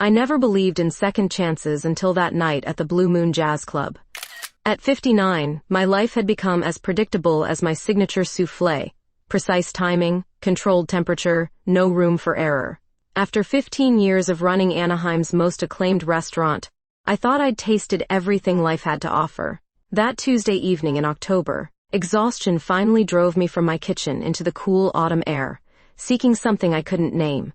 I never believed in second chances until that night at the Blue Moon Jazz Club. At 59, my life had become as predictable as my signature soufflé. Precise timing, controlled temperature, no room for error. After 15 years of running Anaheim's most acclaimed restaurant, I thought I'd tasted everything life had to offer. That Tuesday evening in October, exhaustion finally drove me from my kitchen into the cool autumn air, seeking something I couldn't name.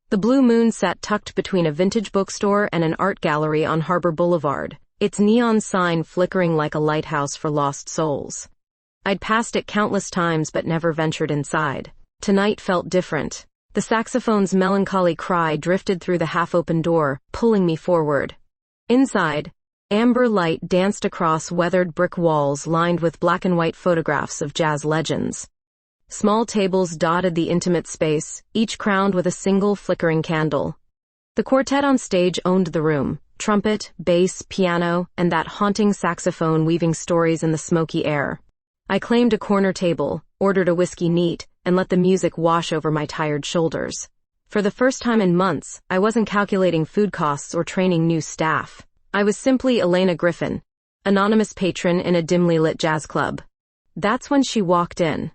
The Blue Moon sat tucked between a vintage bookstore and an art gallery on Harbor Boulevard, its neon sign flickering like a lighthouse for lost souls. I'd passed it countless times but never ventured inside. Tonight felt different. The saxophone's melancholy cry drifted through the half-open door, pulling me forward. Inside, amber light danced across weathered brick walls lined with black and white photographs of jazz legends. Small tables dotted the intimate space, each crowned with a single flickering candle. The quartet on stage owned the room, trumpet, bass, piano, and that haunting saxophone weaving stories in the smoky air. I claimed a corner table, ordered a whiskey neat, and let the music wash over my tired shoulders. For the first time in months, I wasn't calculating food costs or training new staff. I was simply Elena Griffin, anonymous patron in a dimly lit jazz club. That's when she walked in.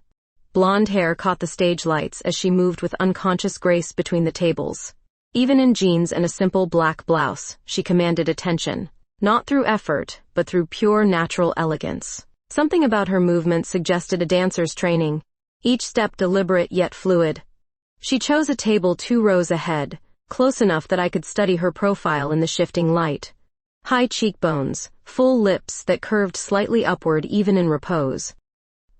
Blonde hair caught the stage lights as she moved with unconscious grace between the tables. Even in jeans and a simple black blouse, she commanded attention. Not through effort, but through pure natural elegance. Something about her movement suggested a dancer's training, each step deliberate yet fluid. She chose a table 2 rows ahead, close enough that I could study her profile in the shifting light. High cheekbones, full lips that curved slightly upward even in repose.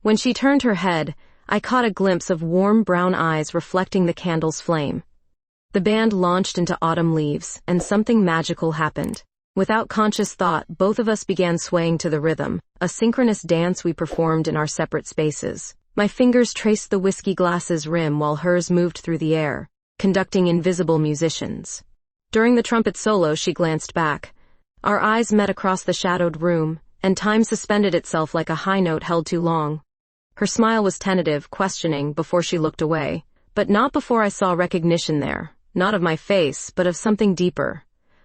When she turned her head, I caught a glimpse of warm brown eyes reflecting the candle's flame. The band launched into Autumn Leaves, and something magical happened. Without conscious thought, both of us began swaying to the rhythm, a synchronous dance we performed in our separate spaces. My fingers traced the whiskey glass's rim while hers moved through the air, conducting invisible musicians. During the trumpet solo, she glanced back. Our eyes met across the shadowed room, and time suspended itself like a high note held too long. Her smile was tentative, questioning, before she looked away. But not before I saw recognition there, not of my face, but of something deeper.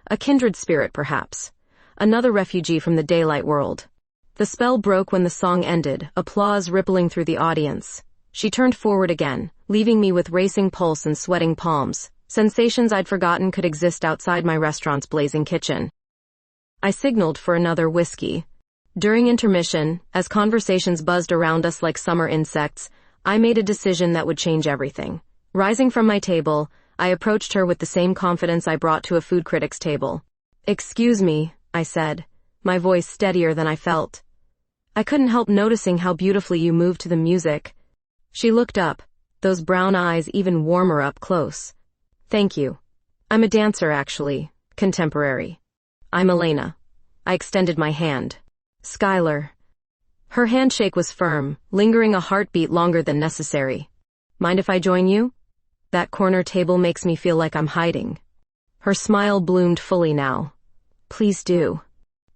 A kindred spirit, perhaps. Another refugee from the daylight world. The spell broke when the song ended, applause rippling through the audience. She turned forward again, leaving me with racing pulse and sweating palms, sensations I'd forgotten could exist outside my restaurant's blazing kitchen. I signaled for another whiskey. During intermission, as conversations buzzed around us like summer insects, I made a decision that would change everything. Rising from my table, I approached her with the same confidence I brought to a food critic's table. "Excuse me," I said, my voice steadier than I felt. "I couldn't help noticing how beautifully you moved to the music." She looked up, those brown eyes even warmer up close. "Thank you. I'm a dancer, actually. Contemporary. I'm Elena." I extended my hand. "Skylar." Her handshake was firm, lingering a heartbeat longer than necessary. "Mind if I join you? That corner table makes me feel like I'm hiding." Her smile bloomed fully now. "Please do."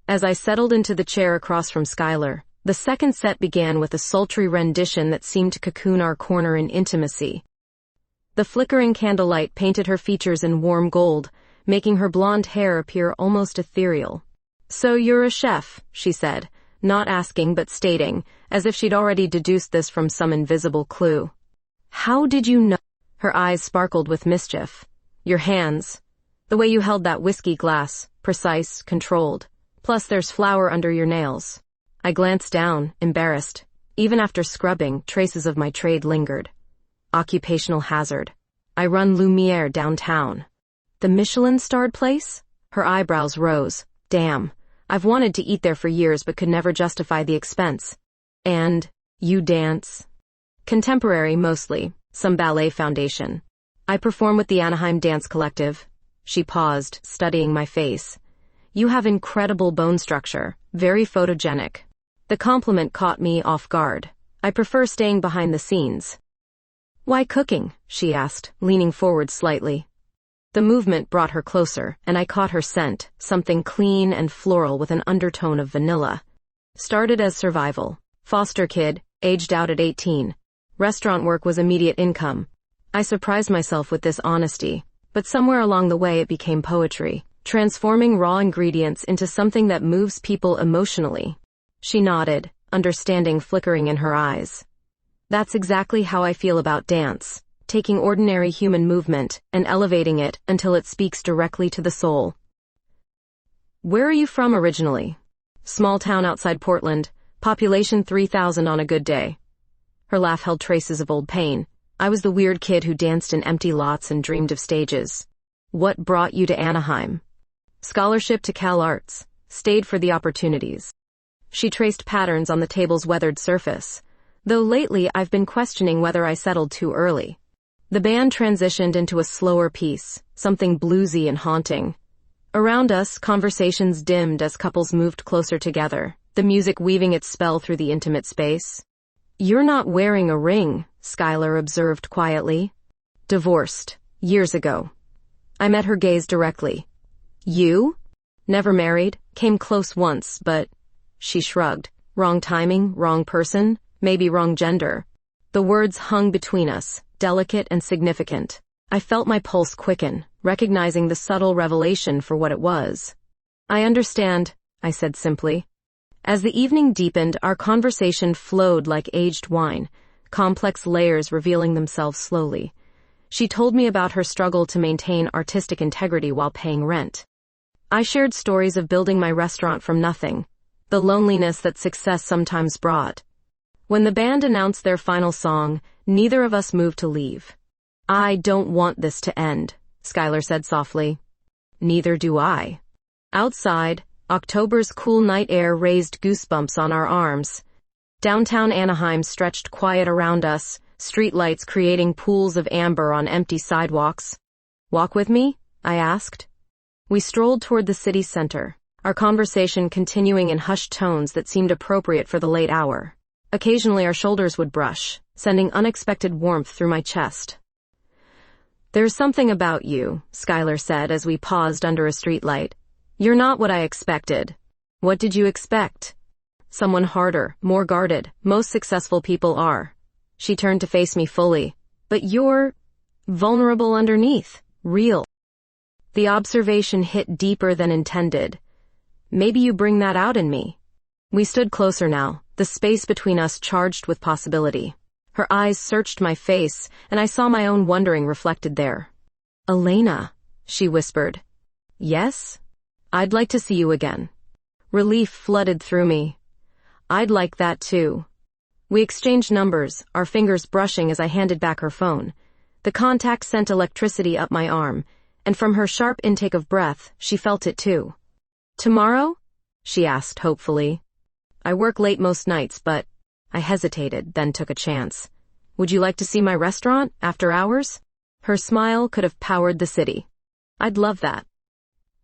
As I settled into the chair across from Skylar, the second set began with a sultry rendition that seemed to cocoon our corner in intimacy. The flickering candlelight painted her features in warm gold, making her blonde hair appear almost ethereal. "So you're a chef," she said, not asking but stating, as if she'd already deduced this from some invisible clue. "How did you know?" Her eyes sparkled with mischief. "Your hands. The way you held that whiskey glass, precise, controlled. Plus there's flour under your nails." I glanced down, embarrassed. Even after scrubbing, traces of my trade lingered. Occupational hazard. "I run Lumiere downtown." "The Michelin-starred place?" Her eyebrows rose. "Damn. I've wanted to eat there for years but could never justify the expense." "And you dance?" "Contemporary, mostly. Some ballet foundation. I perform with the Anaheim Dance Collective." She paused, studying my face. "You have incredible bone structure, very photogenic." The compliment caught me off guard. "I prefer staying behind the scenes." "Why cooking?" she asked, leaning forward slightly. The movement brought her closer, and I caught her scent, something clean and floral with an undertone of vanilla. "Started as survival. Foster kid, aged out at 18. Restaurant work was immediate income." I surprised myself with this honesty, but somewhere along the way it became poetry, transforming raw ingredients into something that moves people emotionally. She nodded, understanding flickering in her eyes. That's exactly how I feel about dance, taking ordinary human movement and elevating it until it speaks directly to the soul. Where are you from originally? Small town outside Portland, population 3,000 on a good day. Her laugh held traces of old pain. I was the weird kid who danced in empty lots and dreamed of stages. What brought you to Anaheim? Scholarship to Cal Arts. Stayed for the opportunities. She traced patterns on the table's weathered surface, though lately I've been questioning whether I settled too early. The band transitioned into a slower piece, something bluesy and haunting. Around us, conversations dimmed as couples moved closer together, the music weaving its spell through the intimate space. You're not wearing a ring, Skylar observed quietly. Divorced. Years ago. I met her gaze directly. You? Never married, came close once, but... She shrugged. Wrong timing, wrong person, maybe wrong gender. The words hung between us, delicate and significant. I felt my pulse quicken, recognizing the subtle revelation for what it was. I understand, I said simply. As the evening deepened, our conversation flowed like aged wine, complex layers revealing themselves slowly. She told me about her struggle to maintain artistic integrity while paying rent. I shared stories of building my restaurant from nothing, the loneliness that success sometimes brought. When the band announced their final song, neither of us moved to leave. I don't want this to end, Skylar said softly. Neither do I. Outside, October's cool night air raised goosebumps on our arms. Downtown Anaheim stretched quiet around us, streetlights creating pools of amber on empty sidewalks. Walk with me? I asked. We strolled toward the city center, our conversation continuing in hushed tones that seemed appropriate for the late hour. Occasionally our shoulders would brush, sending unexpected warmth through my chest. There's something about you, Skylar said as we paused under a streetlight. You're not what I expected. What did you expect? Someone harder, more guarded. Most successful people are. She turned to face me fully. But you're vulnerable underneath, real. The observation hit deeper than intended. Maybe you bring that out in me. We stood closer now, the space between us charged with possibility. Her eyes searched my face, and I saw my own wondering reflected there. Elena, she whispered. Yes? I'd like to see you again. Relief flooded through me. I'd like that too. We exchanged numbers, our fingers brushing as I handed back her phone. The contact sent electricity up my arm, and from her sharp intake of breath, she felt it too. Tomorrow? She asked hopefully. I work late most nights, but... I hesitated, then took a chance. Would you like to see my restaurant, after hours? Her smile could have powered the city. I'd love that.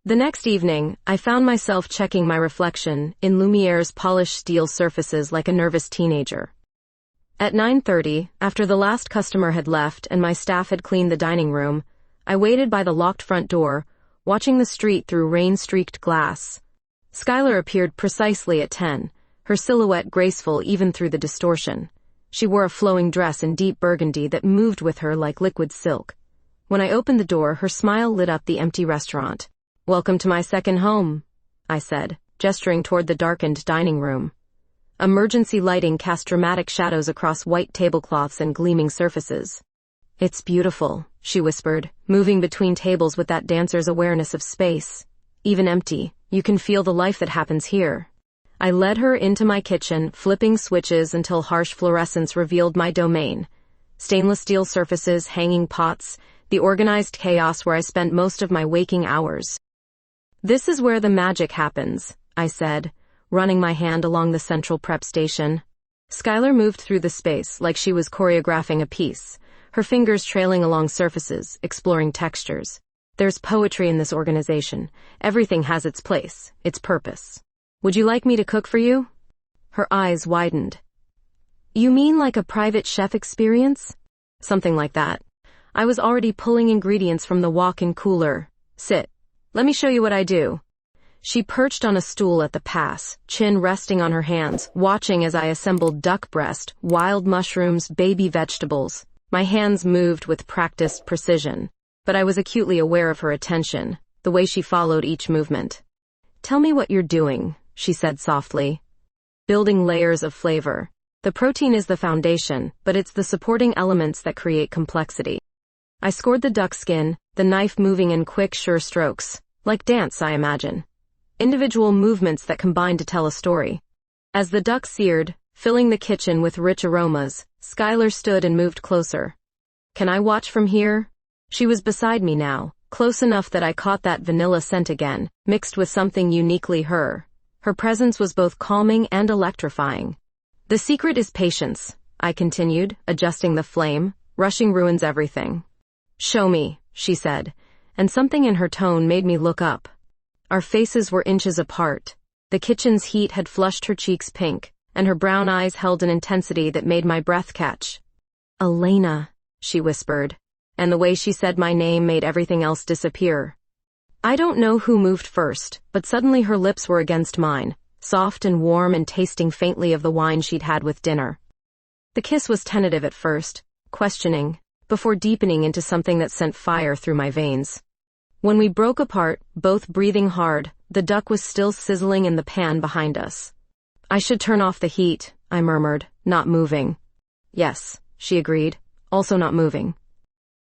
The next evening, I found myself checking my reflection in Lumiere's polished steel surfaces like a nervous teenager. At 9:30, after the last customer had left and my staff had cleaned the dining room, I waited by the locked front door, watching the street through rain-streaked glass. Skylar appeared precisely at 10, her silhouette graceful even through the distortion. She wore a flowing dress in deep burgundy that moved with her like liquid silk. When I opened the door, her smile lit up the empty restaurant. Welcome to my second home, I said, gesturing toward the darkened dining room. Emergency lighting cast dramatic shadows across white tablecloths and gleaming surfaces. It's beautiful, she whispered, moving between tables with that dancer's awareness of space. Even empty, you can feel the life that happens here. I led her into my kitchen, flipping switches until harsh fluorescence revealed my domain. Stainless steel surfaces, hanging pots, the organized chaos where I spent most of my waking hours. This is where the magic happens, I said, running my hand along the central prep station. Skylar moved through the space like she was choreographing a piece, her fingers trailing along surfaces, exploring textures. There's poetry in this organization. Everything has its place, its purpose. Would you like me to cook for you? Her eyes widened. You mean like a private chef experience? Something like that. I was already pulling ingredients from the walk-in cooler. Sit. Let me show you what I do. She perched on a stool at the pass, chin resting on her hands, watching as I assembled duck breast, wild mushrooms, baby vegetables. My hands moved with practiced precision. but I was acutely aware of her attention, the way she followed each movement. "Tell me what you're doing," she said softly. "Building layers of flavor. The protein is the foundation, but it's the supporting elements that create complexity." I scored the duck skin, the knife moving in quick, sure strokes. Like dance, I imagine. Individual movements that combine to tell a story. As the duck seared, filling the kitchen with rich aromas, Skylar stood and moved closer. "Can I watch from here?" She was beside me now, close enough that I caught that vanilla scent again, mixed with something uniquely her. Her presence was both calming and electrifying. "The secret is patience," I continued, adjusting the flame. "Rushing ruins everything." "Show me," she said, and something in her tone made me look up. Our faces were inches apart. The kitchen's heat had flushed her cheeks pink, and her brown eyes held an intensity that made my breath catch. "Elena," she whispered, and the way she said my name made everything else disappear. I don't know who moved first, but suddenly her lips were against mine, soft and warm and tasting faintly of the wine she'd had with dinner. The kiss was tentative at first, questioning, before deepening into something that sent fire through my veins. When we broke apart, both breathing hard, the duck was still sizzling in the pan behind us. "I should turn off the heat," I murmured, not moving. "Yes," she agreed, also not moving.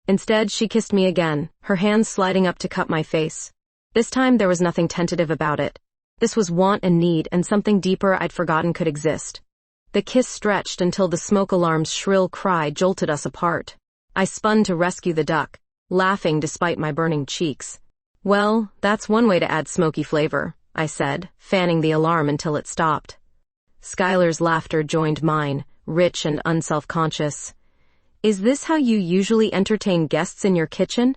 Instead, she kissed me again, her hands sliding up to cup my face. This time there was nothing tentative about it. This was want and need and something deeper I'd forgotten could exist. The kiss stretched until the smoke alarm's shrill cry jolted us apart. I spun to rescue the duck, laughing despite my burning cheeks. "Well, that's one way to add smoky flavor," I said, fanning the alarm until it stopped. Skylar's laughter joined mine, rich and unself-conscious. "Is this how you usually entertain guests in your kitchen?"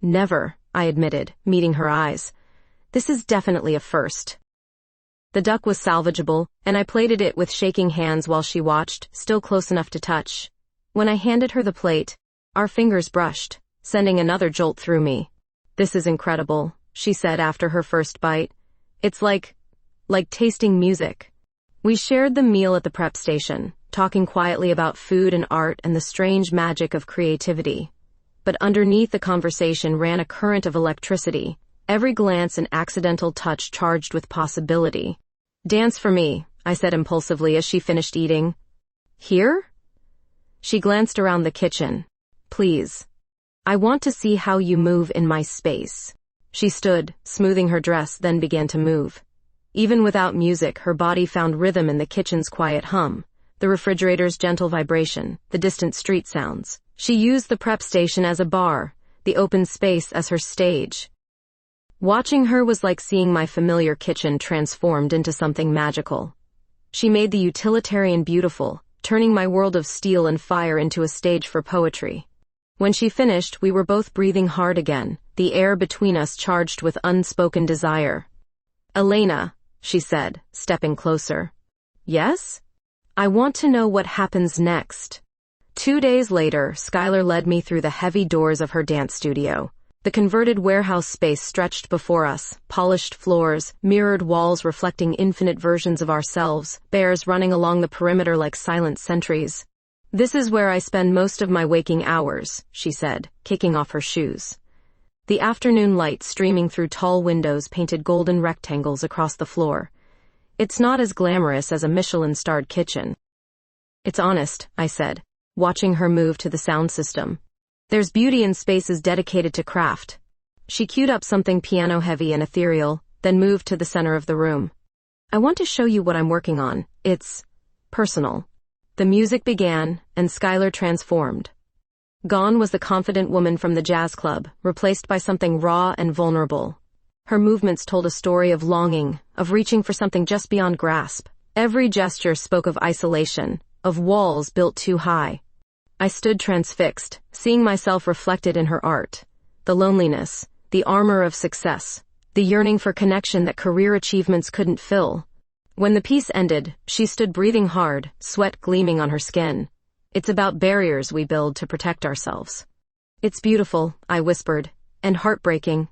"Never," I admitted, meeting her eyes. "This is definitely a first." The duck was salvageable, and I plated it with shaking hands while she watched, still close enough to touch. When I handed her the plate, our fingers brushed, sending another jolt through me. "This is incredible," she said after her first bite. "It's like tasting music." We shared the meal at the prep station, talking quietly about food and art and the strange magic of creativity. But underneath the conversation ran a current of electricity, every glance an accidental touch charged with possibility. "Dance for me," I said impulsively as she finished eating. "Here?" She glanced around the kitchen. "Please. I want to see how you move in my space." She stood, smoothing her dress, then began to move. Even without music, her body found rhythm in the kitchen's quiet hum, the refrigerator's gentle vibration, the distant street sounds. She used the prep station as a bar, the open space as her stage. Watching her was like seeing my familiar kitchen transformed into something magical. She made the utilitarian beautiful, turning my world of steel and fire into a stage for poetry. When she finished, we were both breathing hard again, the air between us charged with unspoken desire. "Elena," she said, stepping closer. "Yes? I want to know what happens next." 2 days later, Skylar led me through the heavy doors of her dance studio. The converted warehouse space stretched before us, polished floors, mirrored walls reflecting infinite versions of ourselves, bears running along the perimeter like silent sentries. "This is where I spend most of my waking hours," she said, kicking off her shoes. The afternoon light streaming through tall windows painted golden rectangles across the floor. "It's not as glamorous as a Michelin-starred kitchen." "It's honest," I said, watching her move to the sound system. "There's beauty in spaces dedicated to craft." She queued up something piano-heavy and ethereal, then moved to the center of the room. "I want to show you what I'm working on. It's personal." The music began, and Skylar transformed. Gone was the confident woman from the jazz club, replaced by something raw and vulnerable. Her movements told a story of longing, of reaching for something just beyond grasp. Every gesture spoke of isolation, of walls built too high. I stood transfixed, seeing myself reflected in her art. The loneliness, the armor of success, the yearning for connection that career achievements couldn't fill. When the piece ended, she stood breathing hard, sweat gleaming on her skin. "It's about barriers we build to protect ourselves." "It's beautiful," I whispered, "and heartbreaking."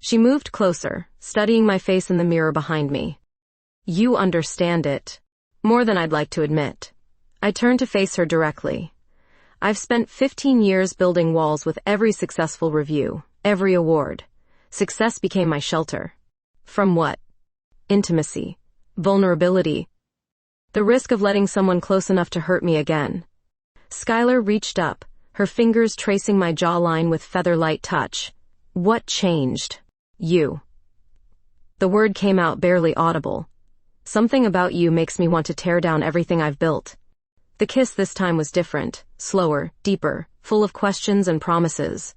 She moved closer, studying my face in the mirror behind me. "You understand it. More than I'd like to admit." I turned to face her directly. I've spent 15 years building walls with every successful review, every award. Success became my shelter. From what? Intimacy. Vulnerability. The risk of letting someone close enough to hurt me again. Skylar reached up, her fingers tracing my jawline with feather-light touch. What changed? You. The word came out barely audible. Something about you makes me want to tear down everything I've built. The kiss this time was different, slower, deeper, full of questions and promises.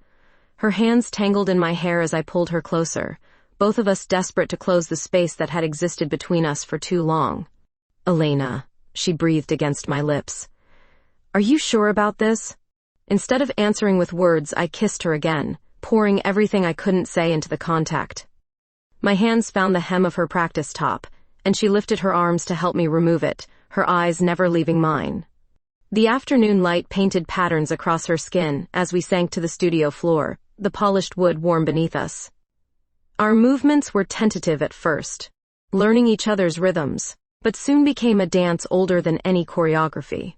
Her hands tangled in my hair as I pulled her closer, both of us desperate to close the space that had existed between us for too long. Elena, she breathed against my lips. Are you sure about this? Instead of answering with words, I kissed her again, pouring everything I couldn't say into the contact. My hands found the hem of her practice top, and she lifted her arms to help me remove it, her eyes never leaving mine. The afternoon light painted patterns across her skin as we sank to the studio floor, the polished wood warm beneath us. Our movements were tentative at first, learning each other's rhythms, but soon became a dance older than any choreography.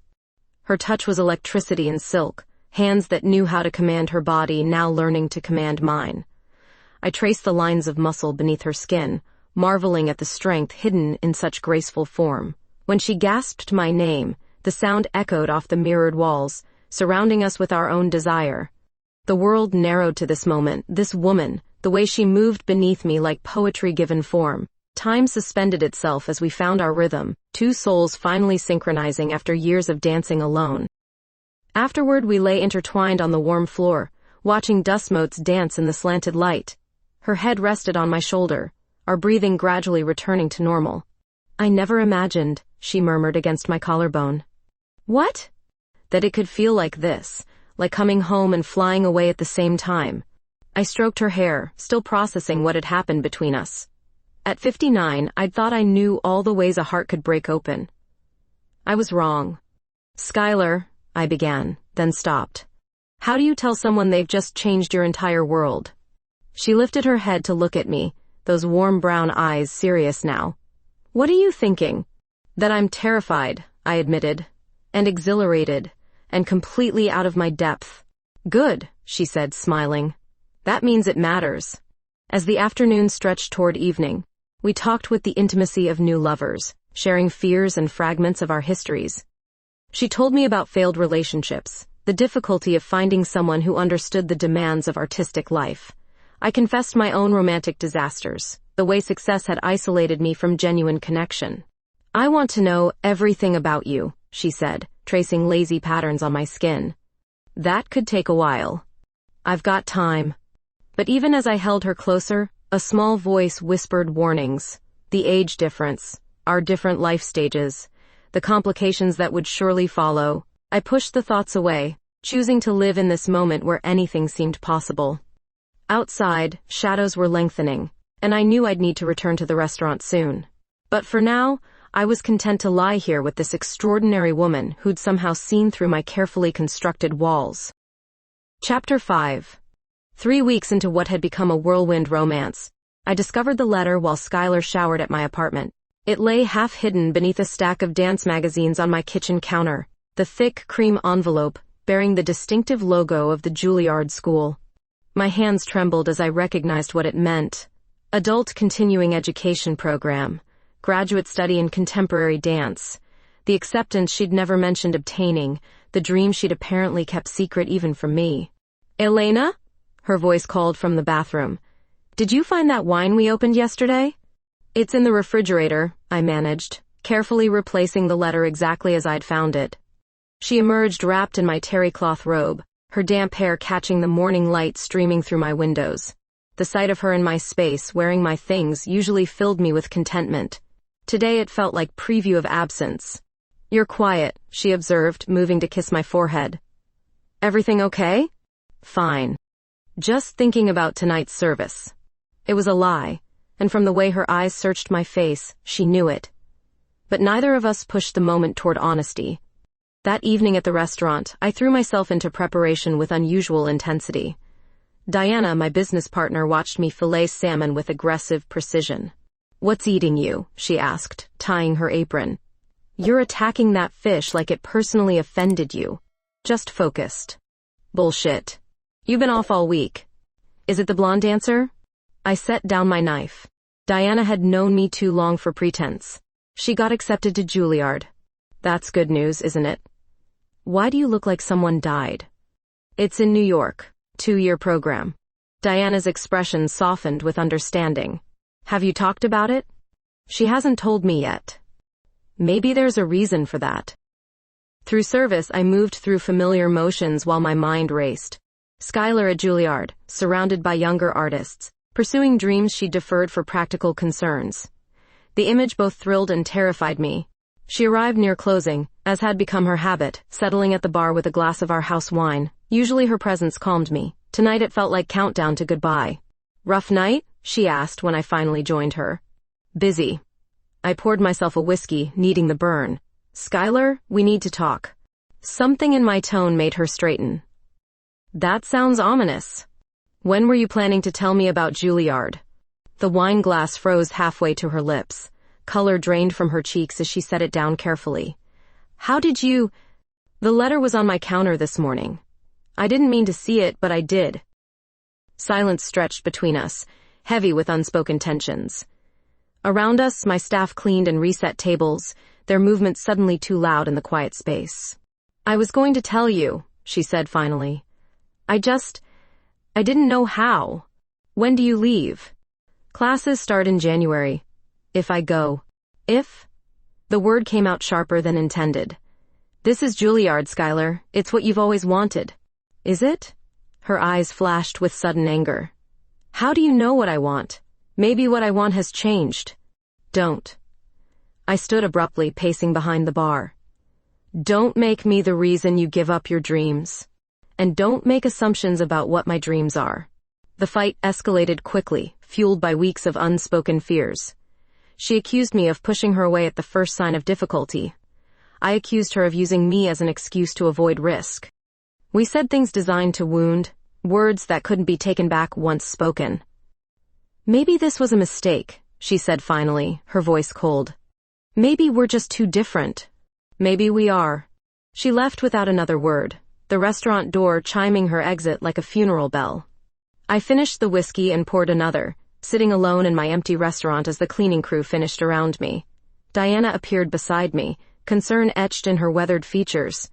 Her touch was electricity and silk, hands that knew how to command her body now learning to command mine. I traced the lines of muscle beneath her skin, marveling at the strength hidden in such graceful form. When she gasped my name, the sound echoed off the mirrored walls, surrounding us with our own desire. The world narrowed to this moment, this woman, the way she moved beneath me like poetry given form. Time suspended itself as we found our rhythm, two souls finally synchronizing after years of dancing alone. Afterward, we lay intertwined on the warm floor, watching dust motes dance in the slanted light. Her head rested on my shoulder, our breathing gradually returning to normal. I never imagined, she murmured against my collarbone. What? That it could feel like this, like coming home and flying away at the same time. I stroked her hair, still processing what had happened between us. At 59, I'd thought I knew all the ways a heart could break open. I was wrong. Skylar, I began, then stopped. How do you tell someone they've just changed your entire world? She lifted her head to look at me, those warm brown eyes serious now. What are you thinking? That I'm terrified, I admitted, and exhilarated, and completely out of my depth. Good, she said, smiling. That means it matters. As the afternoon stretched toward evening, we talked with the intimacy of new lovers, sharing fears and fragments of our histories. She told me about failed relationships, the difficulty of finding someone who understood the demands of artistic life. I confessed my own romantic disasters, the way success had isolated me from genuine connection. I want to know everything about you, she said, tracing lazy patterns on my skin. That could take a while. I've got time. But even as I held her closer, a small voice whispered warnings. The age difference, our different life stages, the complications that would surely follow. I pushed the thoughts away, choosing to live in this moment where anything seemed possible. Outside, shadows were lengthening, and I knew I'd need to return to the restaurant soon. But for now, I was content to lie here with this extraordinary woman who'd somehow seen through my carefully constructed walls. Chapter 5. 3 weeks into what had become a whirlwind romance, I discovered the letter while Skylar showered at my apartment. It lay half-hidden beneath a stack of dance magazines on my kitchen counter, the thick cream envelope bearing the distinctive logo of the Juilliard School. My hands trembled as I recognized what it meant. Adult Continuing Education Program, graduate study in contemporary dance, the acceptance she'd never mentioned obtaining, the dream she'd apparently kept secret even from me. Elena? Her voice called from the bathroom. Did you find that wine we opened yesterday? It's in the refrigerator, I managed, carefully replacing the letter exactly as I'd found it. She emerged wrapped in my terry cloth robe, her damp hair catching the morning light streaming through my windows. The sight of her in my space, wearing my things, usually filled me with contentment. Today it felt like preview of absence. You're quiet, she observed, moving to kiss my forehead. Everything okay? Fine. Just thinking about tonight's service. It was a lie, and from the way her eyes searched my face, she knew it. But neither of us pushed the moment toward honesty. That evening at the restaurant, I threw myself into preparation with unusual intensity. Diana, my business partner, watched me fillet salmon with aggressive precision. What's eating you? She asked, tying her apron. You're attacking that fish like it personally offended you. Just focused. Bullshit. You've been off all week. Is it the blonde dancer? I set down my knife. Diana had known me too long for pretense. She got accepted to Juilliard. That's good news, isn't it? Why do you look like someone died? It's in New York. 2-year program. Diana's expression softened with understanding. Have you talked about it? She hasn't told me yet. Maybe there's a reason for that. Through service, I moved through familiar motions while my mind raced. Skylar at Juilliard, surrounded by younger artists, pursuing dreams she deferred for practical concerns. The image both thrilled and terrified me. She arrived near closing, as had become her habit, settling at the bar with a glass of our house wine. Usually her presence calmed me. Tonight it felt like countdown to goodbye. Rough night? She asked when I finally joined her. Busy. I poured myself a whiskey, needing the burn. Skylar, we need to talk. Something in my tone made her straighten. That sounds ominous. When were you planning to tell me about Juilliard? The wine glass froze halfway to her lips. Color drained from her cheeks as she set it down carefully. How did you... The letter was on my counter this morning. I didn't mean to see it, but I did. Silence stretched between us, heavy with unspoken tensions. Around us, my staff cleaned and reset tables, their movements suddenly too loud in the quiet space. I was going to tell you, she said finally. I didn't know how. When do you leave? Classes start in January. If I go. If? The word came out sharper than intended. This is Juilliard, Skylar. It's what you've always wanted. Is it? Her eyes flashed with sudden anger. How do you know what I want? Maybe what I want has changed. Don't. I stood abruptly, pacing behind the bar. Don't make me the reason you give up your dreams. And don't make assumptions about what my dreams are. The fight escalated quickly, fueled by weeks of unspoken fears. She accused me of pushing her away at the first sign of difficulty. I accused her of using me as an excuse to avoid risk. We said things designed to wound, words that couldn't be taken back once spoken. Maybe this was a mistake, she said finally, her voice cold. Maybe we're just too different. Maybe we are. She left without another word, the restaurant door chiming her exit like a funeral bell. I finished the whiskey and poured another, sitting alone in my empty restaurant as the cleaning crew finished around me. Diana appeared beside me, concern etched in her weathered features.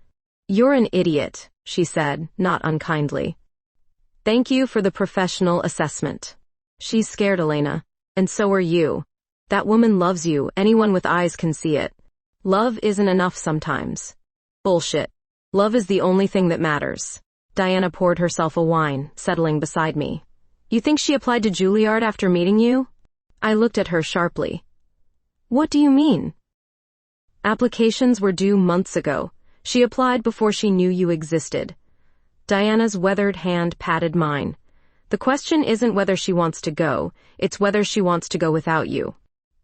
You're an idiot, she said, not unkindly. Thank you for the professional assessment. She's scared, Elena. And so are you. That woman loves you, anyone with eyes can see it. Love isn't enough sometimes. Bullshit. Love is the only thing that matters. Diana poured herself a wine, settling beside me. You think she applied to Juilliard after meeting you? I looked at her sharply. What do you mean? Applications were due months ago. She applied before she knew you existed. Diana's weathered hand patted mine. The question isn't whether she wants to go, it's whether she wants to go without you.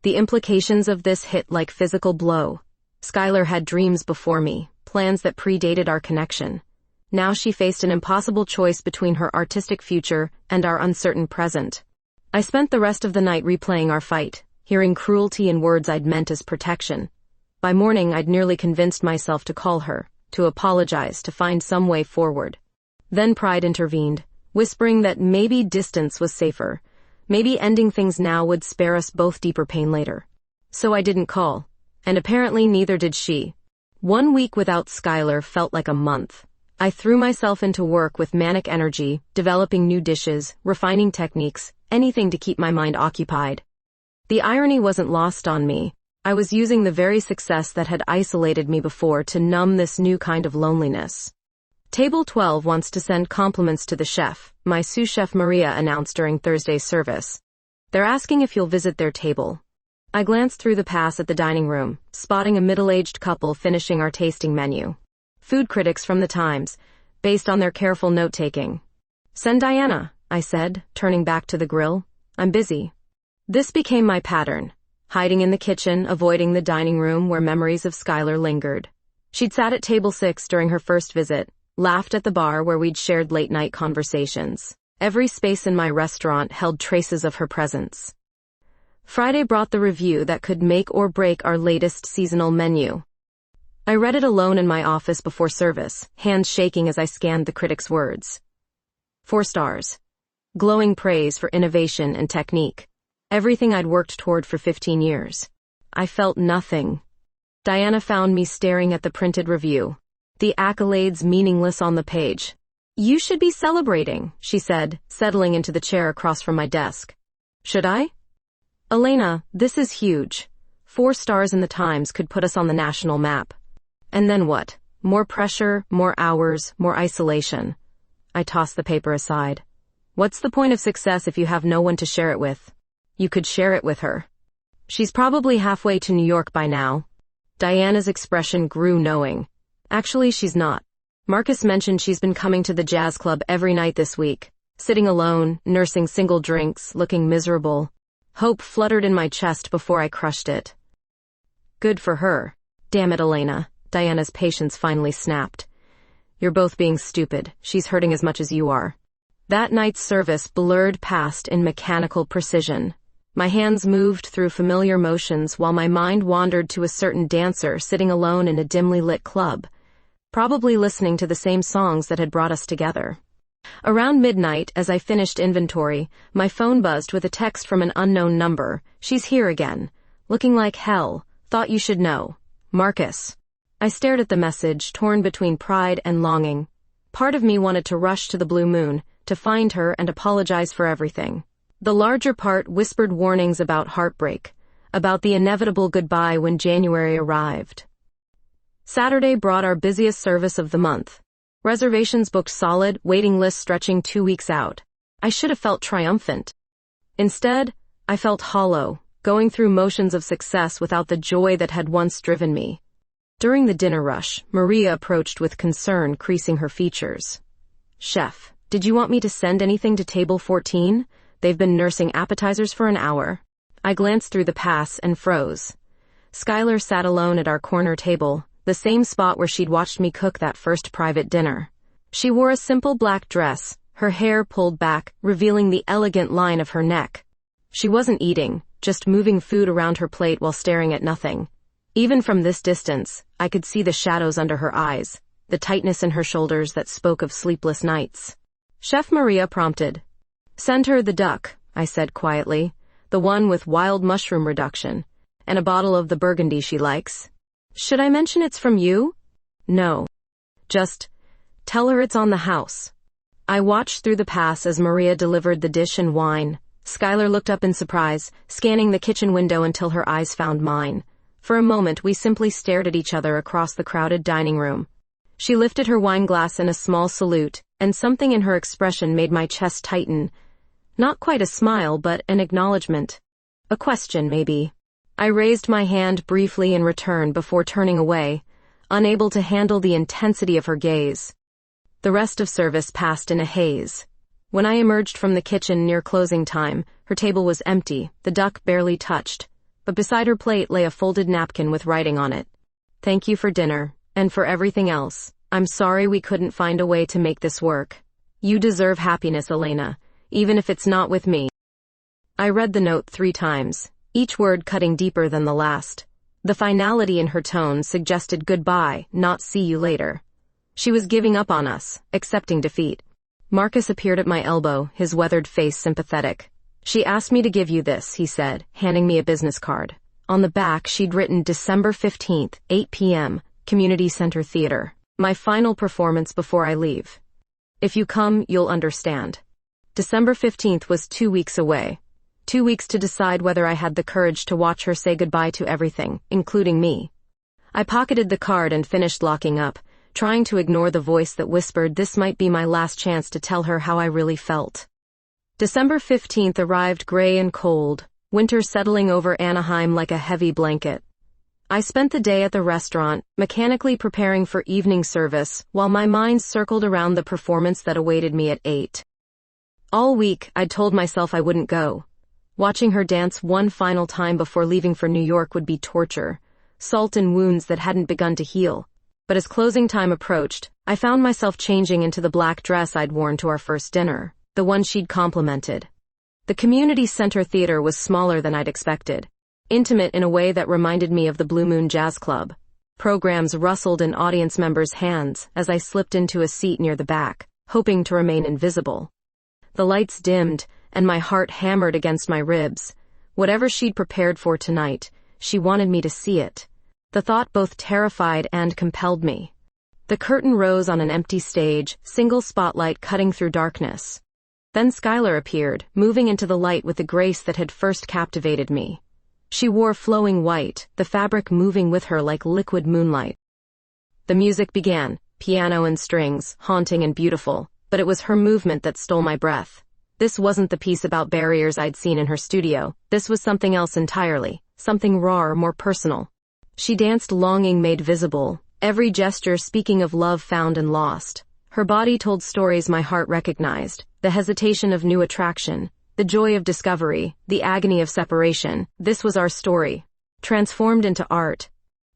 The implications of this hit like physical blow. Skylar had dreams before me, plans that predated our connection. Now she faced an impossible choice between her artistic future and our uncertain present. I spent the rest of the night replaying our fight, hearing cruelty in words I'd meant as protection. By morning, I'd nearly convinced myself to call her, to apologize, to find some way forward. Then pride intervened, whispering that maybe distance was safer. Maybe ending things now would spare us both deeper pain later. So I didn't call, and apparently neither did she. 1 week without Skylar felt like a month. I threw myself into work with manic energy, developing new dishes, refining techniques, anything to keep my mind occupied. The irony wasn't lost on me. I was using the very success that had isolated me before to numb this new kind of loneliness. Table 12 wants to send compliments to the chef, my sous chef Maria announced during Thursday's service. They're asking if you'll visit their table. I glanced through the pass at the dining room, spotting a middle-aged couple finishing our tasting menu. Food critics from the Times, based on their careful note-taking. Send Diana, I said, turning back to the grill. I'm busy. This became my pattern, hiding in the kitchen, avoiding the dining room where memories of Skylar lingered. She'd sat at table 6 during her first visit, laughed at the bar where we'd shared late-night conversations. Every space in my restaurant held traces of her presence. Friday brought the review that could make or break our latest seasonal menu. I read it alone in my office before service, hands shaking as I scanned the critic's words. 4 stars. Glowing praise for innovation and technique. Everything I'd worked toward for 15 years. I felt nothing. Diana found me staring at the printed review. The accolades meaningless on the page. You should be celebrating, she said, settling into the chair across from my desk. Should I? Elena, this is huge. 4 stars in the Times could put us on the national map. And then what? More pressure, more hours, more isolation. I tossed the paper aside. What's the point of success if you have no one to share it with? You could share it with her. She's probably halfway to New York by now. Diana's expression grew knowing. Actually, she's not. Marcus mentioned she's been coming to the jazz club every night this week, sitting alone, nursing single drinks, looking miserable. Hope fluttered in my chest before I crushed it. Good for her. Damn it, Elena. Diana's patience finally snapped. You're both being stupid. She's hurting as much as you are. That night's service blurred past in mechanical precision. My hands moved through familiar motions while my mind wandered to a certain dancer sitting alone in a dimly lit club, probably listening to the same songs that had brought us together. Around midnight, as I finished inventory, my phone buzzed with a text from an unknown number. She's here again. Looking like hell. Thought you should know. Marcus. I stared at the message, torn between pride and longing. Part of me wanted to rush to the Blue Moon, to find her and apologize for everything. The larger part whispered warnings about heartbreak, about the inevitable goodbye when January arrived. Saturday brought our busiest service of the month. Reservations booked solid, waiting lists stretching 2 weeks out. I should have felt triumphant. Instead, I felt hollow, going through motions of success without the joy that had once driven me. During the dinner rush, Maria approached with concern creasing her features. Chef, did you want me to send anything to table 14? They've been nursing appetizers for an hour. I glanced through the pass and froze. Skylar sat alone at our corner table, the same spot where she'd watched me cook that first private dinner. She wore a simple black dress, her hair pulled back, revealing the elegant line of her neck. She wasn't eating, just moving food around her plate while staring at nothing. Even from this distance, I could see the shadows under her eyes, the tightness in her shoulders that spoke of sleepless nights. Chef Maria prompted. Send her the duck, I said quietly, the one with wild mushroom reduction, and a bottle of the burgundy she likes. Should I mention it's from you? No. Just, tell her it's on the house. I watched through the pass as Maria delivered the dish and wine. Skylar looked up in surprise, scanning the kitchen window until her eyes found mine. For a moment, we simply stared at each other across the crowded dining room. She lifted her wine glass in a small salute, and something in her expression made my chest tighten. Not quite a smile, but an acknowledgement. A question, maybe. I raised my hand briefly in return before turning away, unable to handle the intensity of her gaze. The rest of service passed in a haze. When I emerged from the kitchen near closing time, her table was empty, the duck barely touched, but beside her plate lay a folded napkin with writing on it. Thank you for dinner, and for everything else. I'm sorry we couldn't find a way to make this work. You deserve happiness, Elena, even if it's not with me. I read the note 3 times, each word cutting deeper than the last. The finality in her tone suggested goodbye, not see you later. She was giving up on us, accepting defeat. Marcus appeared at my elbow, his weathered face sympathetic. She asked me to give you this, he said, handing me a business card. On the back, she'd written December 15th, 8 p.m., Community Center Theater. My final performance before I leave. If you come, you'll understand. December 15th was 2 weeks away. 2 weeks to decide whether I had the courage to watch her say goodbye to everything, including me. I pocketed the card and finished locking up, trying to ignore the voice that whispered this might be my last chance to tell her how I really felt. December 15th arrived gray and cold, winter settling over Anaheim like a heavy blanket. I spent the day at the restaurant, mechanically preparing for evening service, while my mind circled around the performance that awaited me at 8. All week, I'd told myself I wouldn't go. Watching her dance one final time before leaving for New York would be torture, salt in wounds that hadn't begun to heal. But as closing time approached, I found myself changing into the black dress I'd worn to our first dinner, the one she'd complimented. The Community Center Theater was smaller than I'd expected, intimate in a way that reminded me of the Blue Moon Jazz Club. Programs rustled in audience members' hands as I slipped into a seat near the back, hoping to remain invisible. The lights dimmed, and my heart hammered against my ribs. Whatever she'd prepared for tonight, she wanted me to see it. The thought both terrified and compelled me. The curtain rose on an empty stage, single spotlight cutting through darkness. Then Skylar appeared, moving into the light with the grace that had first captivated me. She wore flowing white, the fabric moving with her like liquid moonlight. The music began, piano and strings, haunting and beautiful, but it was her movement that stole my breath. This wasn't the piece about barriers I'd seen in her studio. This was something else entirely, something rawer, more personal. She danced longing made visible, every gesture speaking of love found and lost. Her body told stories my heart recognized, the hesitation of new attraction, the joy of discovery, the agony of separation. This was our story, transformed into art.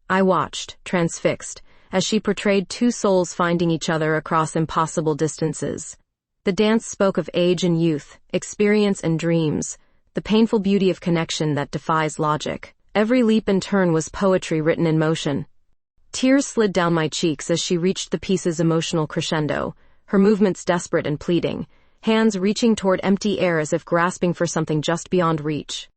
I watched, transfixed, as she portrayed two souls finding each other across impossible distances. The dance spoke of age and youth, experience and dreams, the painful beauty of connection that defies logic. Every leap and turn was poetry written in motion. Tears slid down my cheeks as she reached the piece's emotional crescendo, her movements desperate and pleading, hands reaching toward empty air as if grasping for something just beyond reach.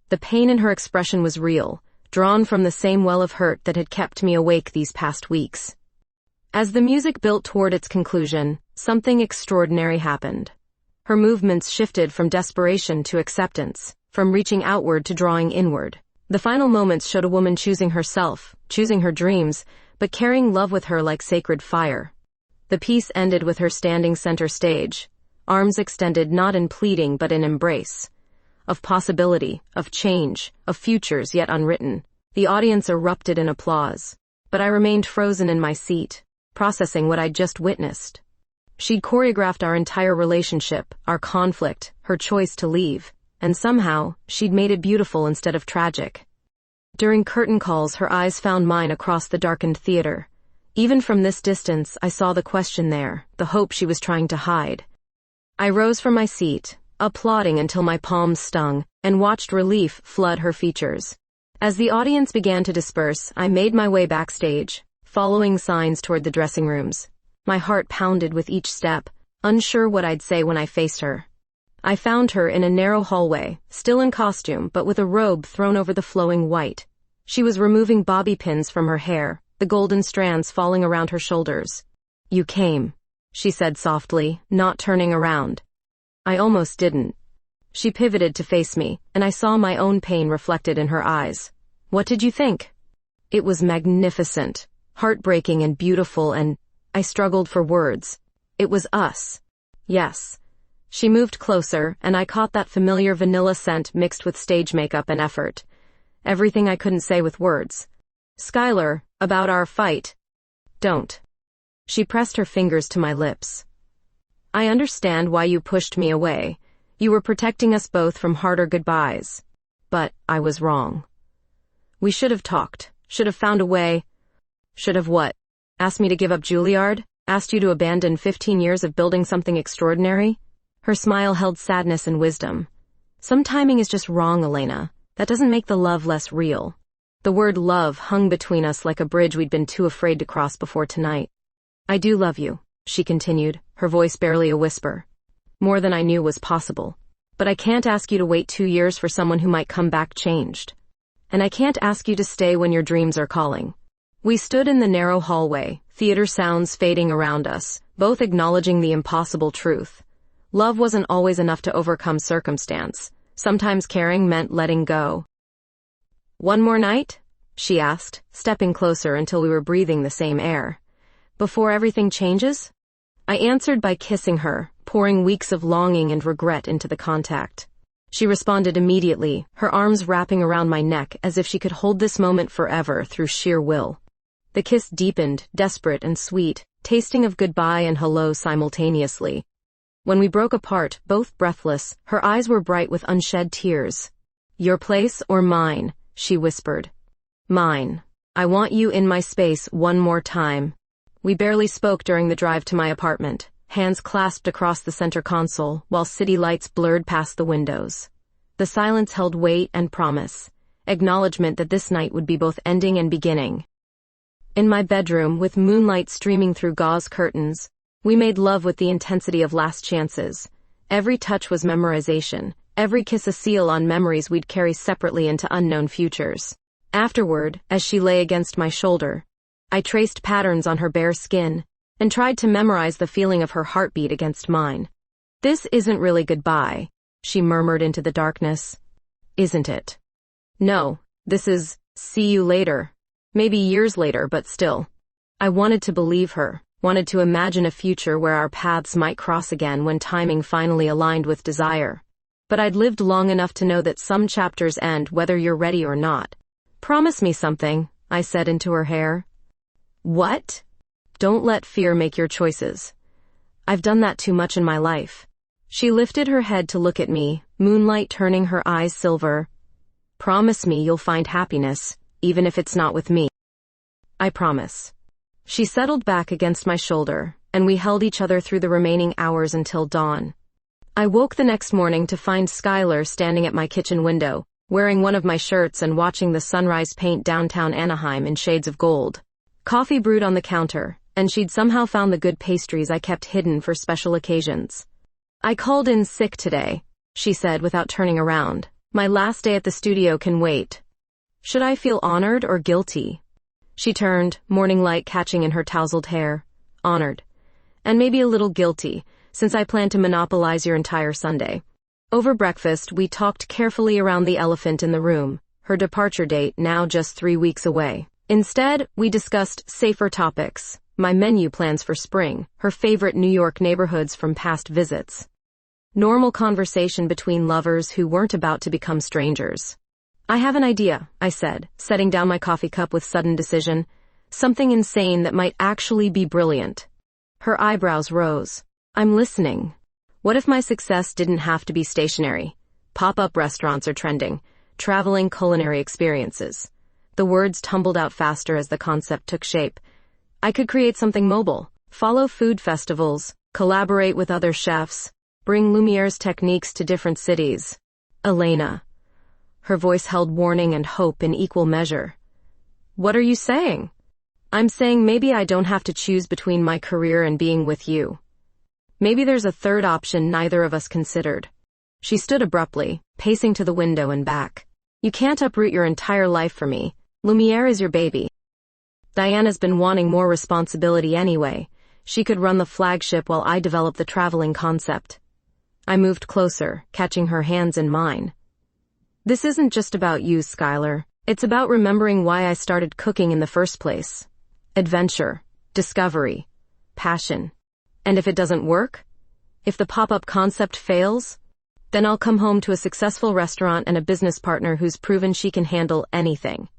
The pain in her expression was real, drawn from the same well of hurt that had kept me awake these past weeks. As the music built toward its conclusion, something extraordinary happened. Her movements shifted from desperation to acceptance, from reaching outward to drawing inward. The final moments showed a woman choosing herself, choosing her dreams, but carrying love with her like sacred fire. The piece ended with her standing center stage, arms extended not in pleading but in embrace. Of possibility, of change, of futures yet unwritten. The audience erupted in applause, but I remained frozen in my seat, processing what I'd just witnessed. She'd choreographed our entire relationship, our conflict, her choice to leave, and somehow, she'd made it beautiful instead of tragic. During curtain calls, her eyes found mine across the darkened theater. Even from this distance, I saw the question there, the hope she was trying to hide. I rose from my seat, applauding until my palms stung, and watched relief flood her features. As the audience began to disperse, I made my way backstage, following signs toward the dressing rooms. My heart pounded with each step, unsure what I'd say when I faced her. I found her in a narrow hallway, still in costume, but with a robe thrown over the flowing white. She was removing bobby pins from her hair, the golden strands falling around her shoulders. "You came," she said softly, not turning around. I almost didn't. She pivoted to face me, and I saw my own pain reflected in her eyes. "What did you think?" It was magnificent, heartbreaking and beautiful, and I struggled for words. It was us. Yes. She moved closer, and I caught that familiar vanilla scent mixed with stage makeup and effort. Everything I couldn't say with words. "Skylar, about our fight." "Don't." She pressed her fingers to my lips. "I understand why you pushed me away. You were protecting us both from harder goodbyes. But I was wrong. We should have talked, should have found a way." "Should have what? Asked me to give up Juilliard? Asked you to abandon 15 years of building something extraordinary?" Her smile held sadness and wisdom. "Some timing is just wrong, Elena. That doesn't make the love less real." The word love hung between us like a bridge we'd been too afraid to cross before tonight. "I do love you," she continued, her voice barely a whisper. "More than I knew was possible. But I can't ask you to wait 2 years for someone who might come back changed. And I can't ask you to stay when your dreams are calling." We stood in the narrow hallway, theater sounds fading around us, both acknowledging the impossible truth. Love wasn't always enough to overcome circumstance. Sometimes caring meant letting go. "One more night?" she asked, stepping closer until we were breathing the same air. "Before everything changes?" I answered by kissing her, pouring weeks of longing and regret into the contact. She responded immediately, her arms wrapping around my neck as if she could hold this moment forever through sheer will. The kiss deepened, desperate and sweet, tasting of goodbye and hello simultaneously. When we broke apart, both breathless, her eyes were bright with unshed tears. "Your place or mine?" she whispered. "Mine. I want you in my space one more time." We barely spoke during the drive to my apartment, hands clasped across the center console, while city lights blurred past the windows. The silence held weight and promise, acknowledgement that this night would be both ending and beginning. In my bedroom, with moonlight streaming through gauze curtains, we made love with the intensity of last chances. Every touch was memorization, every kiss a seal on memories we'd carry separately into unknown futures. Afterward, as she lay against my shoulder, I traced patterns on her bare skin and tried to memorize the feeling of her heartbeat against mine. "This isn't really goodbye," she murmured into the darkness. "Isn't it?" "No, this is see you later." Maybe years later, but still. I wanted to believe her, wanted to imagine a future where our paths might cross again when timing finally aligned with desire. But I'd lived long enough to know that some chapters end whether you're ready or not. "Promise me something," I said into her hair. "What?" "Don't let fear make your choices. I've done that too much in my life." She lifted her head to look at me, moonlight turning her eyes silver. "Promise me you'll find happiness, even if it's not with me." "I promise." She settled back against my shoulder, and we held each other through the remaining hours until dawn. I woke the next morning to find Skylar standing at my kitchen window, wearing one of my shirts and watching the sunrise paint downtown Anaheim in shades of gold. Coffee brewed on the counter, and she'd somehow found the good pastries I kept hidden for special occasions. "I called in sick today," she said without turning around. "My last day at the studio can wait." Should I feel honored or guilty? She turned, morning light catching in her tousled hair. "Honored. And maybe a little guilty, since I plan to monopolize your entire Sunday." Over breakfast, we talked carefully around the elephant in the room, her departure date now just 3 weeks away. Instead, we discussed safer topics, my menu plans for spring, her favorite New York neighborhoods from past visits. Normal conversation between lovers who weren't about to become strangers. "I have an idea," I said, setting down my coffee cup with sudden decision. "Something insane that might actually be brilliant." Her eyebrows rose. "I'm listening. What if my success didn't have to be stationary? Pop-up restaurants are trending. Traveling culinary experiences." The words tumbled out faster as the concept took shape. I could create something mobile, follow food festivals, collaborate with other chefs, bring Lumiere's techniques to different cities. "Elena." Her voice held warning and hope in equal measure. "What are you saying?" "I'm saying maybe I don't have to choose between my career and being with you. Maybe there's a third option neither of us considered." She stood abruptly, pacing to the window and back. "You can't uproot your entire life for me. Lumiere is your baby. Diana's been wanting more responsibility anyway. She could run the flagship while I develop the traveling concept." I moved closer, catching her hands in mine. "This isn't just about you, Skylar. It's about remembering why I started cooking in the first place. Adventure, discovery, passion. And if it doesn't work, if the pop-up concept fails, then I'll come home to a successful restaurant and a business partner who's proven she can handle anything."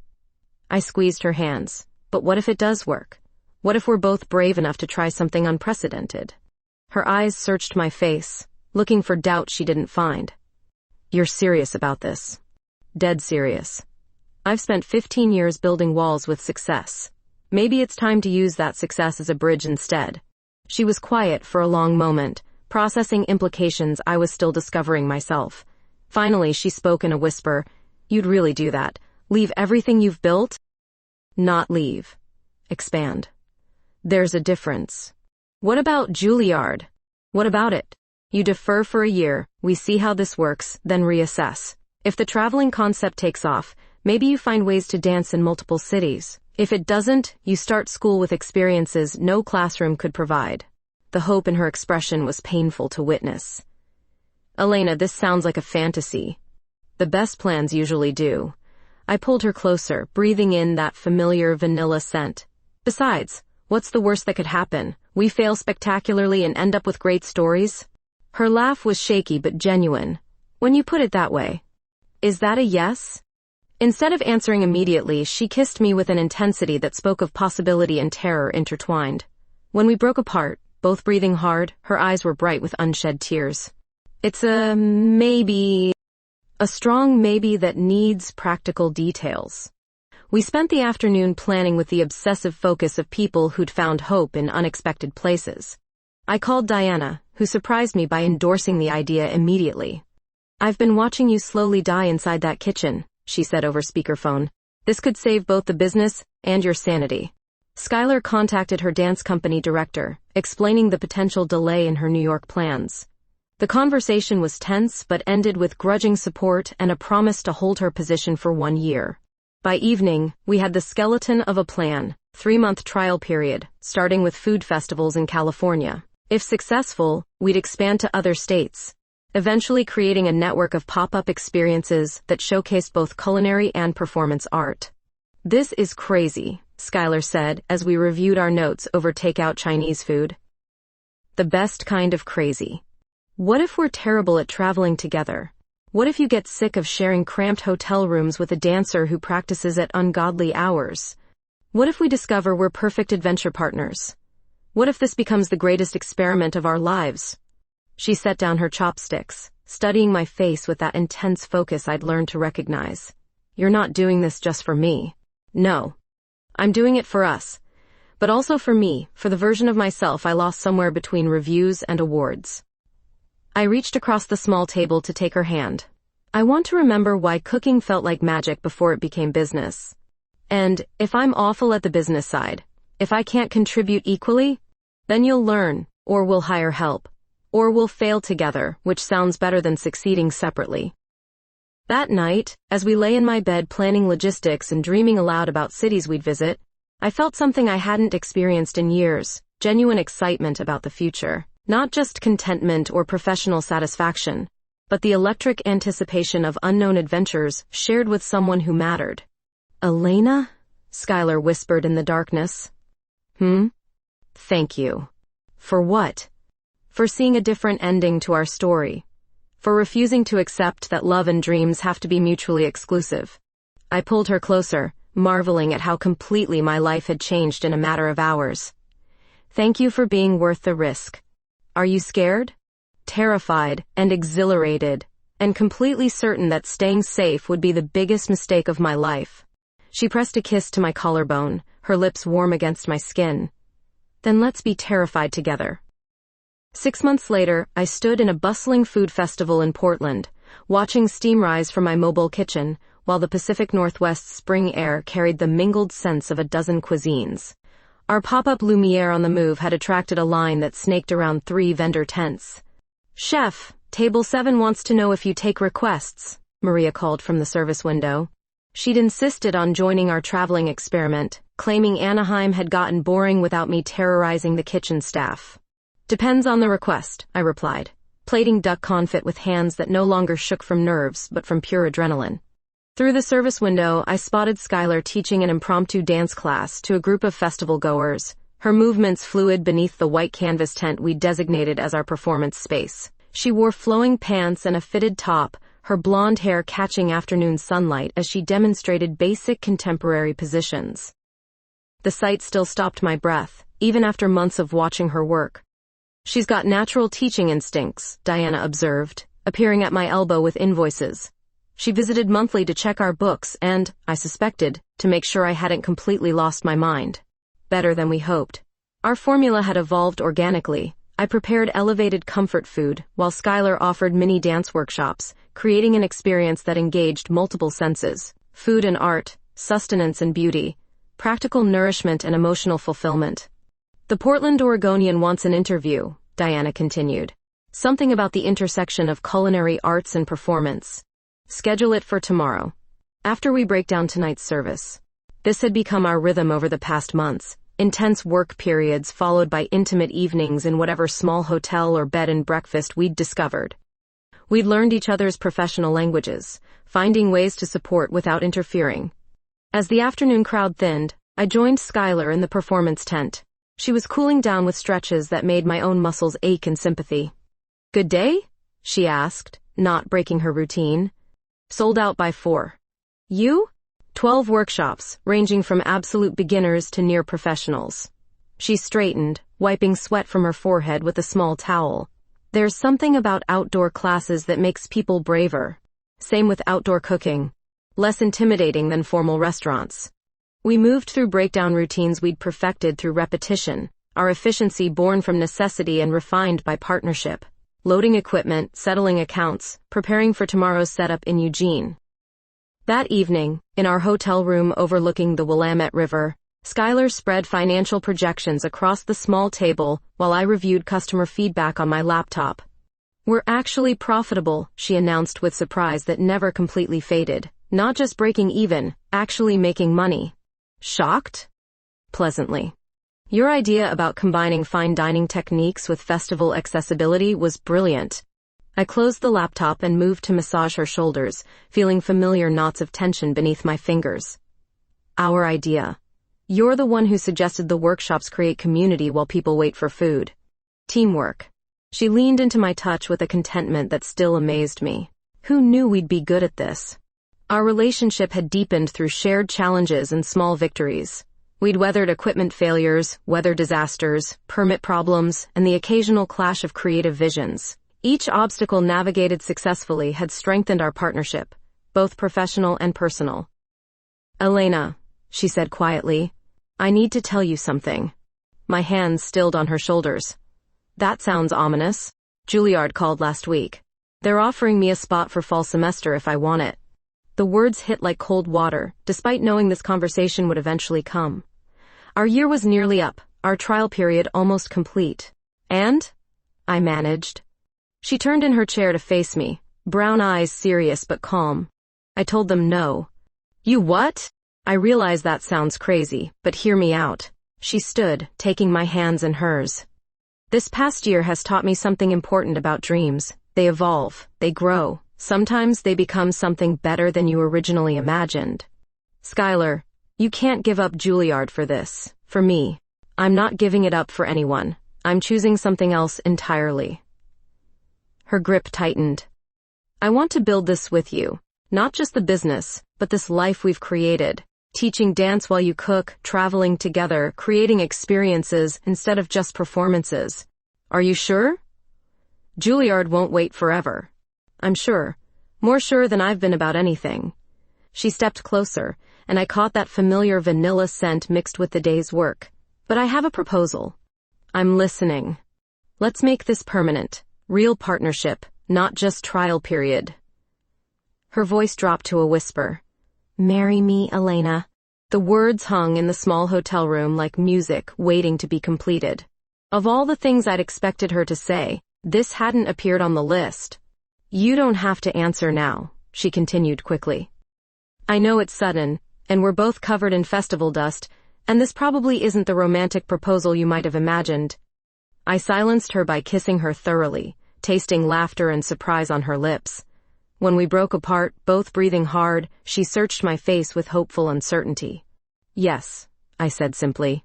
I squeezed her hands. "But what if it does work? What if we're both brave enough to try something unprecedented?" Her eyes searched my face, looking for doubt she didn't find. "You're serious about this?" "Dead serious. I've spent 15 years building walls with success. Maybe it's time to use that success as a bridge instead." She was quiet for a long moment, processing implications I was still discovering myself. Finally, she spoke in a whisper. "You'd really do that? Leave everything you've built?" "Not leave. Expand." "There's a difference." "What about Juilliard?" "What about it? You defer for a year, we see how this works, then reassess. If the traveling concept takes off, maybe you find ways to dance in multiple cities. If it doesn't, you start school with experiences no classroom could provide." The hope in her expression was painful to witness. "Elena, this sounds like a fantasy." "The best plans usually do." I pulled her closer, breathing in that familiar vanilla scent. "Besides, what's the worst that could happen? We fail spectacularly and end up with great stories?" Her laugh was shaky but genuine. "When you put it that way." "Is that a yes?" Instead of answering immediately, she kissed me with an intensity that spoke of possibility and terror intertwined. When we broke apart, both breathing hard, her eyes were bright with unshed tears. "It's a maybe. A strong maybe that needs practical details." We spent the afternoon planning with the obsessive focus of people who'd found hope in unexpected places. I called Diana, who surprised me by endorsing the idea immediately. "I've been watching you slowly die inside that kitchen," she said over speakerphone. "This could save both the business and your sanity." Skylar contacted her dance company director, explaining the potential delay in her New York plans. The conversation was tense but ended with grudging support and a promise to hold her position for 1 year. By evening, we had the skeleton of a plan, 3-month trial period, starting with food festivals in California. If successful, we'd expand to other states, eventually creating a network of pop-up experiences that showcased both culinary and performance art. "This is crazy," Skylar said as we reviewed our notes over takeout Chinese food. "The best kind of crazy. What if we're terrible at traveling together? What if you get sick of sharing cramped hotel rooms with a dancer who practices at ungodly hours? What if we discover we're perfect adventure partners? What if this becomes the greatest experiment of our lives?" She set down her chopsticks, studying my face with that intense focus I'd learned to recognize. "You're not doing this just for me. No. I'm doing it for us. But also for me, for the version of myself I lost somewhere between reviews and awards." I reached across the small table to take her hand. "I want to remember why cooking felt like magic before it became business. And if I'm awful at the business side, if I can't contribute equally, then you'll learn, or we'll hire help, or we'll fail together, which sounds better than succeeding separately." That night, as we lay in my bed planning logistics and dreaming aloud about cities we'd visit, I felt something I hadn't experienced in years, genuine excitement about the future. Not just contentment or professional satisfaction, but the electric anticipation of unknown adventures shared with someone who mattered. "Elena?" Skylar whispered in the darkness. Thank you." "For what?" "For seeing a different ending to our story. For refusing to accept that love and dreams have to be mutually exclusive." I pulled her closer, marveling at how completely my life had changed in a matter of hours. "Thank you for being worth the risk. Are you scared?" "Terrified and exhilarated, and completely certain that staying safe would be the biggest mistake of my life." She pressed a kiss to my collarbone, her lips warm against my skin. "Then let's be terrified together." 6 months later, I stood in a bustling food festival in Portland, watching steam rise from my mobile kitchen, while the Pacific Northwest's spring air carried the mingled scents of a dozen cuisines. Our pop-up Lumiere on the move had attracted a line that snaked around 3 vendor tents. "Chef, table 7 wants to know if you take requests," Maria called from the service window. She'd insisted on joining our traveling experiment, claiming Anaheim had gotten boring without me terrorizing the kitchen staff. "Depends on the request," I replied, plating duck confit with hands that no longer shook from nerves but from pure adrenaline. Through the service window, I spotted Skylar teaching an impromptu dance class to a group of festival goers, her movements fluid beneath the white canvas tent we'd designated as our performance space. She wore flowing pants and a fitted top, her blonde hair catching afternoon sunlight as she demonstrated basic contemporary positions. The sight still stopped my breath, even after months of watching her work. "She's got natural teaching instincts," Diana observed, appearing at my elbow with invoices. She visited monthly to check our books and, I suspected, to make sure I hadn't completely lost my mind. Better than we hoped. Our formula had evolved organically. I prepared elevated comfort food, while Skylar offered mini dance workshops, creating an experience that engaged multiple senses: food and art, sustenance and beauty, practical nourishment and emotional fulfillment. "The Portland Oregonian wants an interview," Diana continued. "Something about the intersection of culinary arts and performance. Schedule it for tomorrow, after we break down tonight's service." This had become our rhythm over the past months, intense work periods followed by intimate evenings in whatever small hotel or bed and breakfast we'd discovered. We'd learned each other's professional languages, finding ways to support without interfering. As the afternoon crowd thinned, I joined Skylar in the performance tent. She was cooling down with stretches that made my own muscles ache in sympathy. "Good day?" she asked, not breaking her routine. "Sold out by 4. You?" 12 workshops, ranging from absolute beginners to near professionals. She straightened, wiping sweat from her forehead with a small towel. "There's something about outdoor classes that makes people braver. Same with outdoor cooking. Less intimidating than formal restaurants." We moved through breakdown routines we'd perfected through repetition, our efficiency born from necessity and refined by partnership. Loading equipment, settling accounts, preparing for tomorrow's setup in Eugene. That evening, in our hotel room overlooking the Willamette River, Skylar spread financial projections across the small table while I reviewed customer feedback on my laptop. We're actually profitable, she announced with surprise that never completely faded. Not just breaking even, actually making money. Shocked? Pleasantly. Your idea about combining fine dining techniques with festival accessibility was brilliant. I closed the laptop and moved to massage her shoulders, feeling familiar knots of tension beneath my fingers. Our idea. You're the one who suggested the workshops create community while people wait for food. Teamwork. She leaned into my touch with a contentment that still amazed me. Who knew we'd be good at this? Our relationship had deepened through shared challenges and small victories. We'd weathered equipment failures, weather disasters, permit problems, and the occasional clash of creative visions. Each obstacle navigated successfully had strengthened our partnership, both professional and personal. Elena, she said quietly, I need to tell you something. My hands stilled on her shoulders. That sounds ominous. Juilliard called last week. They're offering me a spot for fall semester if I want it. The words hit like cold water, despite knowing this conversation would eventually come. Our year was nearly up, our trial period almost complete. And? I managed. She turned in her chair to face me, brown eyes serious but calm. I told them no. You what? I realize that sounds crazy, but hear me out. She stood, taking my hands in hers. This past year has taught me something important about dreams. They evolve, they grow. Sometimes they become something better than you originally imagined. Skylar, you can't give up Juilliard for this. For me. I'm not giving it up for anyone. I'm choosing something else entirely. Her grip tightened. I want to build this with you. Not just the business, but this life we've created. Teaching dance while you cook, traveling together, creating experiences instead of just performances. Are you sure? Juilliard won't wait forever. I'm sure. More sure than I've been about anything. She stepped closer, and I caught that familiar vanilla scent mixed with the day's work. But I have a proposal. I'm listening. Let's make this permanent. Real partnership, not just trial period. Her voice dropped to a whisper. Marry me, Elena. The words hung in the small hotel room like music waiting to be completed. Of all the things I'd expected her to say, this hadn't appeared on the list. You don't have to answer now, she continued quickly. I know it's sudden, and we're both covered in festival dust, and this probably isn't the romantic proposal you might have imagined. I silenced her by kissing her thoroughly, tasting laughter and surprise on her lips. When we broke apart, both breathing hard, she searched my face with hopeful uncertainty. Yes, I said simply.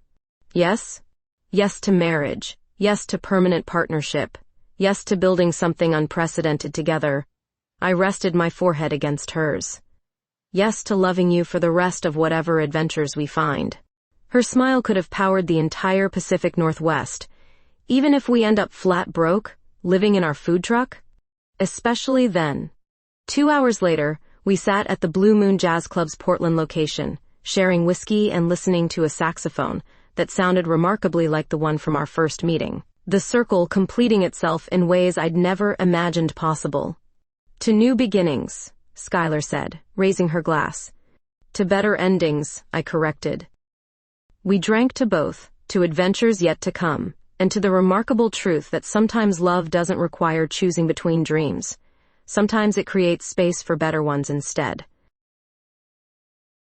Yes? Yes to marriage. Yes to permanent partnership. Yes to building something unprecedented together. I rested my forehead against hers. Yes to loving you for the rest of whatever adventures we find. Her smile could have powered the entire Pacific Northwest, even if we end up flat broke, living in our food truck. Especially then. 2 hours later, we sat at the Blue Moon Jazz Club's Portland location, sharing whiskey and listening to a saxophone that sounded remarkably like the one from our first meeting, the circle completing itself in ways I'd never imagined possible. To new beginnings, Skylar said, raising her glass. To better endings, I corrected. We drank to both, to adventures yet to come, and to the remarkable truth that sometimes love doesn't require choosing between dreams. Sometimes it creates space for better ones instead.